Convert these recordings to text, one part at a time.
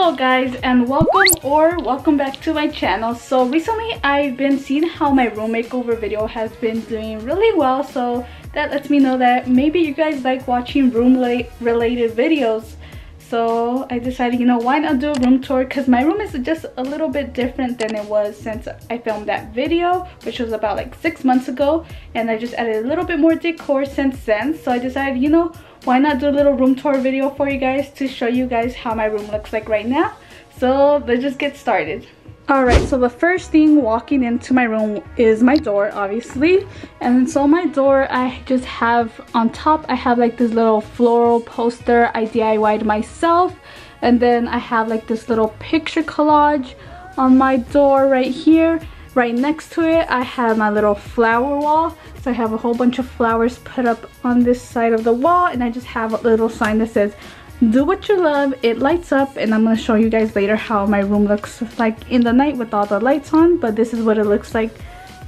Hello guys, and welcome back to my channel. So recently I've been seeing how my room makeover video has been doing really well, so that lets me know that maybe you guys like watching room related videos. So I decided, why not do a room tour, because my room is just a little bit different than it was since I filmed that video, which was about like 6 months ago, and I just added a little bit more decor since then. So I decided, why not do a little room tour video for you guys to show you guys how my room looks like right now. So let's just get started. Alright, so the first thing walking into my room is my door, obviously. And so my door, I just have on top, I have like this little floral poster I DIY'd myself. And then I have like this little picture collage on my door right here. Right next to it, I have my little flower wall. So I have a whole bunch of flowers put up on this side of the wall. And I just have a little sign that says, "Do what you love, it lights up." And I'm going to show you guys later how my room looks like in the night with all the lights on. But this is what it looks like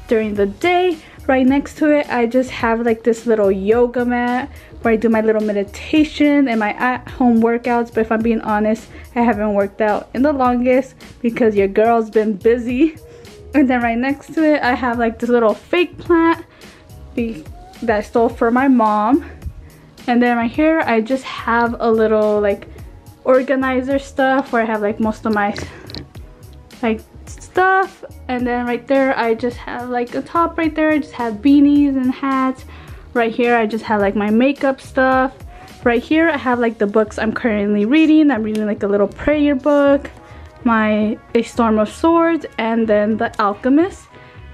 during the day. Right next to it, I just have like this little yoga mat where I do my little meditation and my at-home workouts. But if I'm being honest, I haven't worked out in the longest because your girl's been busy. And then right next to it, I have like this little fake plant that I stole from my mom. And then right here, I just have a little like organizer stuff where I have like most of my like stuff. And then right there, I just have like the top right there, I just have beanies and hats. Right here, I just have like my makeup stuff. Right here, I have like the books I'm currently reading. I'm reading like a little prayer book, A Storm of Swords, and then The Alchemist.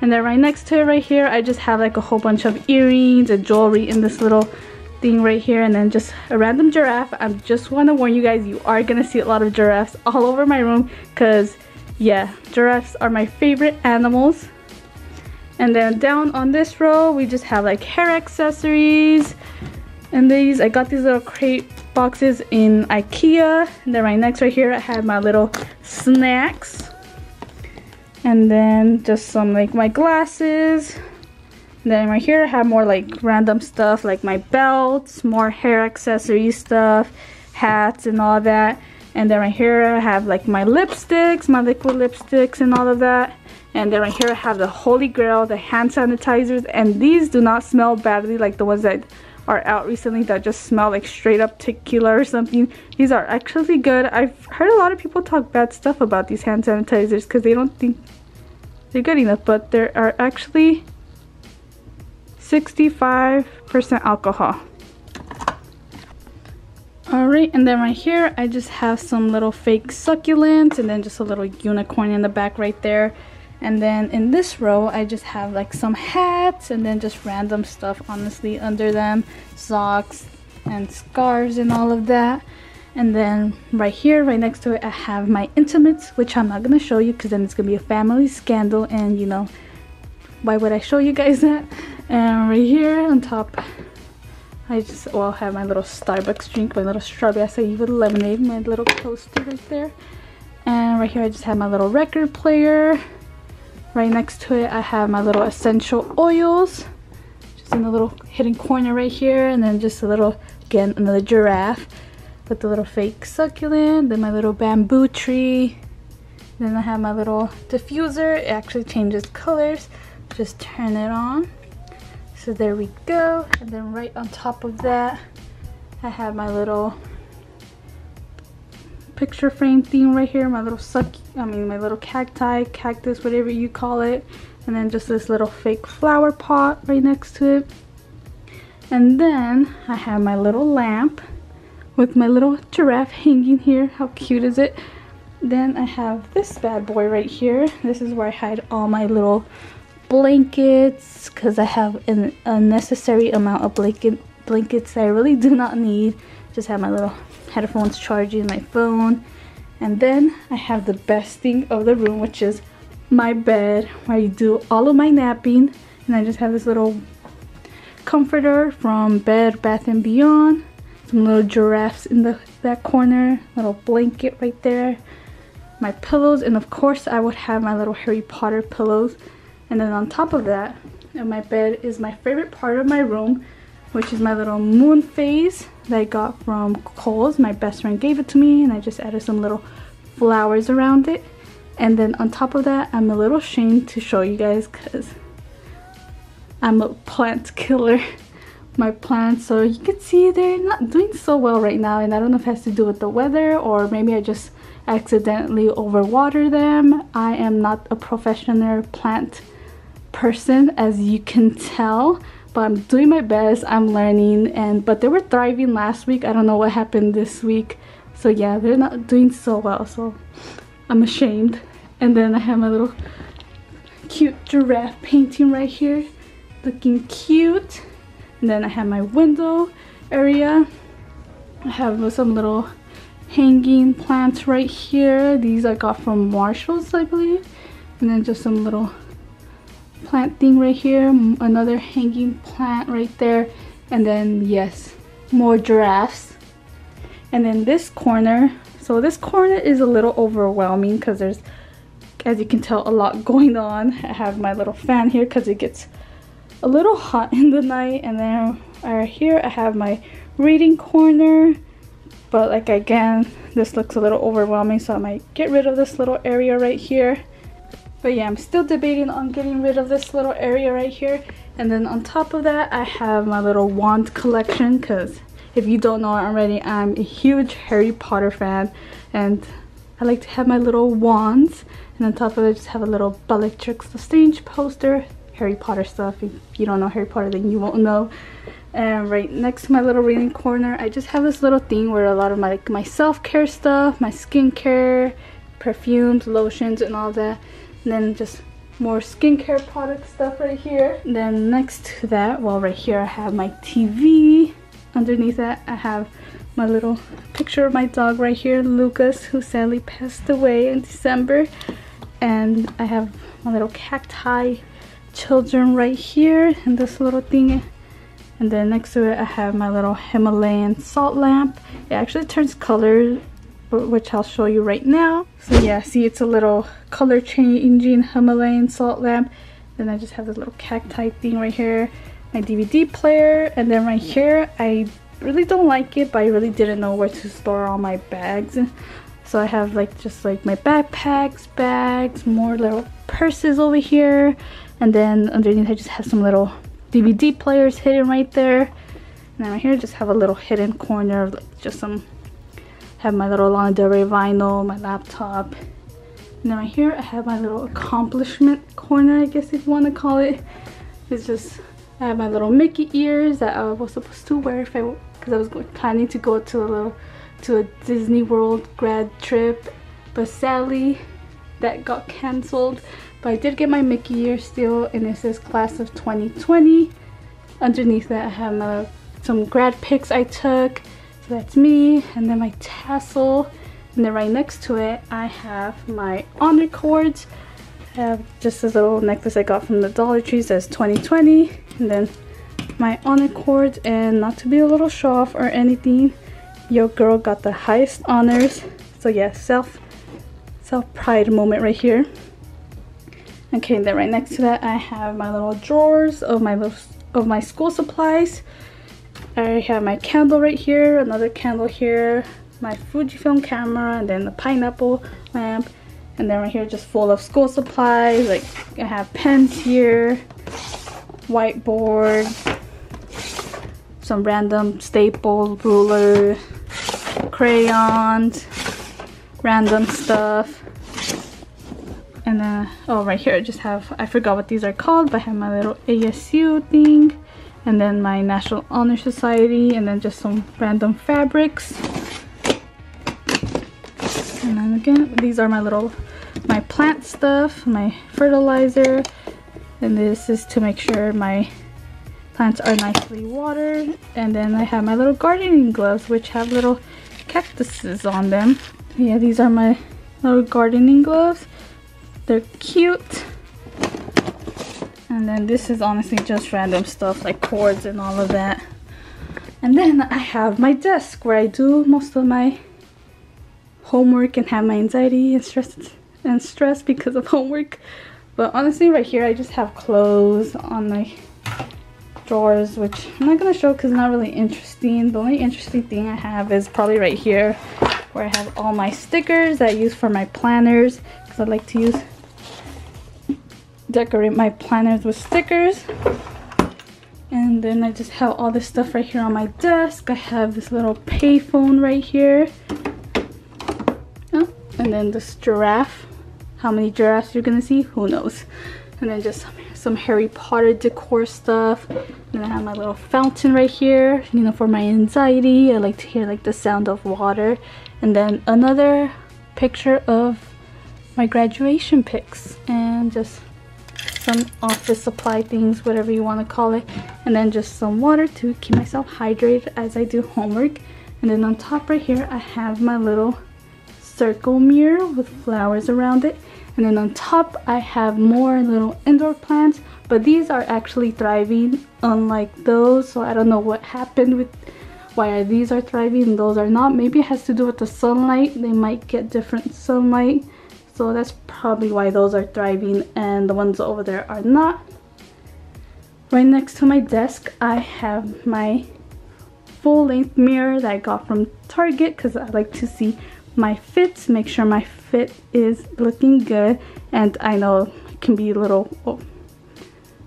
And then right next to it right here, I just have like a whole bunch of earrings and jewelry in this little thing right here, and then just a random giraffe. I just want to warn you guys, you are gonna see a lot of giraffes all over my room because yeah, giraffes are my favorite animals. And then down on this row, we just have like hair accessories, and I got these little crate boxes in IKEA. And then right next right here, I have my little snacks, and then just some like my glasses. And then right here I have more like random stuff like my belts, more hair accessory stuff, hats and all that. And then right here I have like my lipsticks, my liquid lipsticks and all of that. And then right here I have the Holy Grail, the hand sanitizers, and these do not smell badly like the ones that are out recently that just smell like straight up tequila or something. These are actually good. I've heard a lot of people talk bad stuff about these hand sanitizers because they don't think they're good enough, but they are actually 65% alcohol. Alright, and then right here I just have some little fake succulents and then just a little unicorn in the back right there. And then in this row I just have like some hats and then just random stuff honestly under them, socks and scarves and all of that. And then right here, right next to it, I have my intimates, which I'm not going to show you because then it's going to be a family scandal, and why would I show you guys that? And right here on top, I just have my little Starbucks drink, my little strawberry acai with lemonade, my little coaster right there. And right here I just have my little record player. Right next to it I have my little essential oils, just in the little hidden corner right here. And then just a little, again, another giraffe with the little fake succulent. Then my little bamboo tree. Then I have my little diffuser. It actually changes colors. Just turn it on. So there we go. And then right on top of that, I have my little picture frame theme right here. My little my little cactus, whatever you call it. And then just this little fake flower pot right next to it. And then I have my little lamp with my little giraffe hanging here. How cute is it? Then I have this bad boy right here. This is where I hide all my little blankets because I have an unnecessary amount of blankets that I really do not need. Just have my little headphones charging, my phone. And then I have the best thing of the room, which is my bed where I do all of my napping. And I just have this little comforter from Bed Bath & Beyond. Some little giraffes in that corner, little blanket right there, my pillows, and of course I would have my little Harry Potter pillows. And then on top of that, my bed is my favorite part of my room, which is my little moon phase that I got from Kohl's. My best friend gave it to me, and I just added some little flowers around it. And then on top of that, I'm a little ashamed to show you guys because I'm a plant killer. My plants, so you can see they're not doing so well right now, and I don't know if it has to do with the weather or maybe I just accidentally overwater them. I am not a professional plant person, as you can tell, but I'm doing my best. I'm learning, but they were thriving last week. I don't know what happened this week, so yeah, they're not doing so well, so I'm ashamed. And then I have my little cute giraffe painting right here, looking cute. And then I have my window area. I have some little hanging plants right here. These I got from Marshall's, I believe. And then just some little plant thing right here. Another hanging plant right there. And then, yes, more giraffes. And then this corner. So this corner is a little overwhelming because there's, as you can tell, a lot going on. I have my little fan here because it gets a little hot in the night. And then right here I have my reading corner, but like again, this looks a little overwhelming, so I might get rid of this little area right here. But yeah, I'm still debating on getting rid of this little area right here. And then on top of that, I have my little wand collection, because if you don't know already, I'm a huge Harry Potter fan and I like to have my little wands. And on top of it, I just have a little Bellatrix Lestrange poster, Harry Potter stuff. If you don't know Harry Potter, then you won't know. And right next to my little reading corner, I just have this little thing where a lot of my self-care stuff, my skincare, perfumes, lotions, and all that. And then just more skincare product stuff right here. And then next to that, well, right here I have my TV. Underneath that, I have my little picture of my dog right here, Lucas, who sadly passed away in December. And I have my little cacti children right here and this little thing. And then next to it I have my little Himalayan salt lamp. It actually turns color, which I'll show you right now. So yeah, see, it's a little color changing Himalayan salt lamp. Then I just have this little cacti thing right here, my DVD player. And then right here, I really don't like it, but I really didn't know where to store all my bags. So I have just like my backpacks, bags, more little purses over here. And then underneath I just have some little DVD players hidden right there. And then right here I just have a little hidden corner of like just some, have my little Lana Del Rey vinyl, my laptop. And then right here I have my little accomplishment corner, I guess if you want to call it. It's just, I have my little Mickey ears that I was supposed to wear because I was planning to go to a Disney World grad trip, but sadly that got cancelled. But I did get my Mickey ears still, and it says class of 2020. Underneath that I have some grad pics I took, so that's me. And then my tassel, and then right next to it I have my honor cords. I have just this little necklace I got from the Dollar Tree, says 2020. And then my honor cords, and not to be a little show off or anything, your girl got the highest honors. So yeah, self pride moment right here. Okay, then right next to that I have my little drawers of my school supplies. I have my candle right here, another candle here, my Fujifilm camera, and then the pineapple lamp. And then right here just full of school supplies, like I have pens here, whiteboard, some random staples, ruler, crayons, random stuff. And then, oh, right here I just have, I forgot what these are called, but I have my little ASU thing, and then my National Honor Society, and then just some random fabrics. And then again, these are my plant stuff, my fertilizer, and this is to make sure my plants are nicely watered. And then I have my little gardening gloves, which have little cactuses on them. Yeah, these are my little gardening gloves. They're cute. And then this is honestly just random stuff like cords and all of that. And then I have my desk where I do most of my homework and have my anxiety and stress because of homework. But honestly, right here I just have clothes on my drawers, which I'm not gonna show because it's not really interesting. The only interesting thing I have is probably right here, where I have all my stickers that I use for my planners, because I like to decorate my planners with stickers. And then I just have all this stuff right here on my desk. I have this little payphone right here. Oh, and then this giraffe. How many giraffes you're gonna see, who knows. And then just some Harry Potter decor stuff. And I have my little fountain right here, you know, for my anxiety. I like to hear like the sound of water. And then another picture of my graduation pics, and just some office supply things, whatever you want to call it. And then just some water to keep myself hydrated as I do homework. And then on top right here I have my little circle mirror with flowers around it. And then on top I have more little indoor plants, but these are actually thriving unlike those. So I don't know what happened with why these are thriving and those are not. Maybe it has to do with the sunlight. They might get different sunlight, so that's probably why those are thriving and the ones over there are not. Right next to my desk I have my full-length mirror that I got from Target, because I like to see my fits, make sure my fit is looking good. And I know it can be a little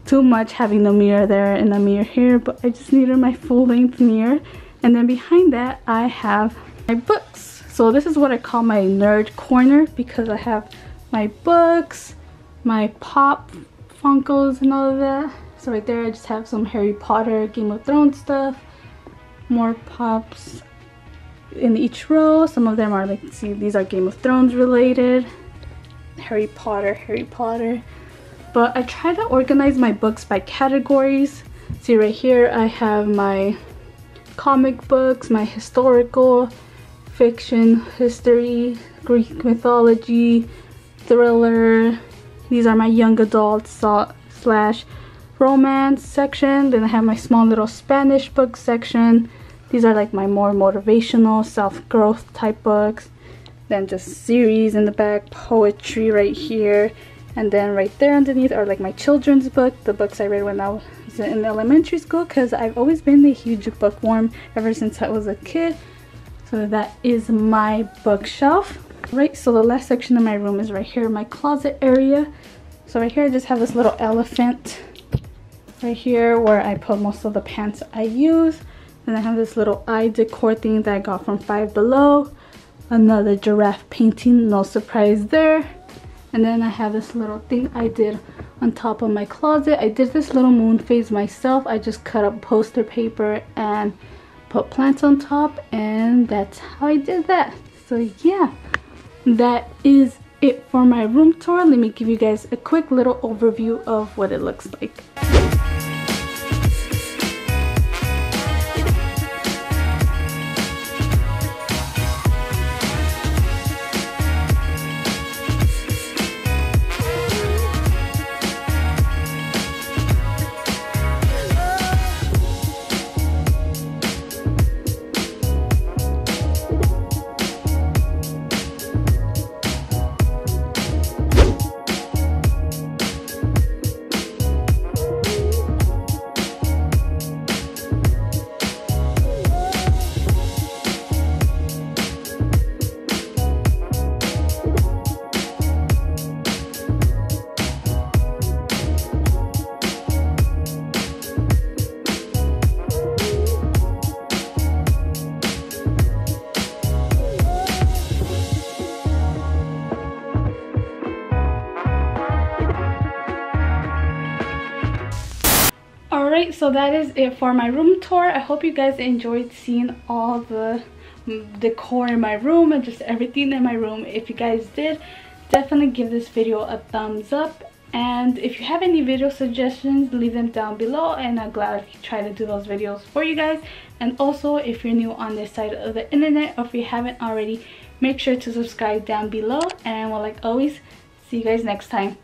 too much having the mirror there and the mirror here, but I just needed my full-length mirror. And then behind that I have my books. So this is what I call my nerd corner, because I have my books, my pop Funkos and all of that. So right there I just have some Harry Potter, Game of Thrones stuff, more pops in each row. Some of them are like, see, these are Game of Thrones related, Harry Potter. But I try to organize my books by categories. See right here I have my comic books, my historical, fiction, history, Greek mythology, thriller. These are my young adult slash romance section. Then I have my small little Spanish book section. These are like my more motivational, self-growth type books. Then just series in the back, poetry right here. And then right there underneath are like my children's book, the books I read when I was in elementary school, because I've always been a huge bookworm ever since I was a kid. So that is my bookshelf. Right, so the last section of my room is right here, my closet area. So right here I just have this little elephant right here where I put most of the pants I use. Then I have this little eye decor thing that I got from Five Below. Another giraffe painting, no surprise there. And then I have this little thing I did on top of my closet. I did this little moon phase myself. I just cut up poster paper and put plants on top, and that's how I did that. So yeah, that is it for my room tour. Let me give you guys a quick little overview of what it looks like. Alright, so that is it for my room tour. I hope you guys enjoyed seeing all the decor in my room and just everything in my room. If you guys did, definitely give this video a thumbs up. And if you have any video suggestions, leave them down below, and I'm glad to try to do those videos for you guys. And also, if you're new on this side of the internet, or if you haven't already, make sure to subscribe down below. And well, like always, see you guys next time.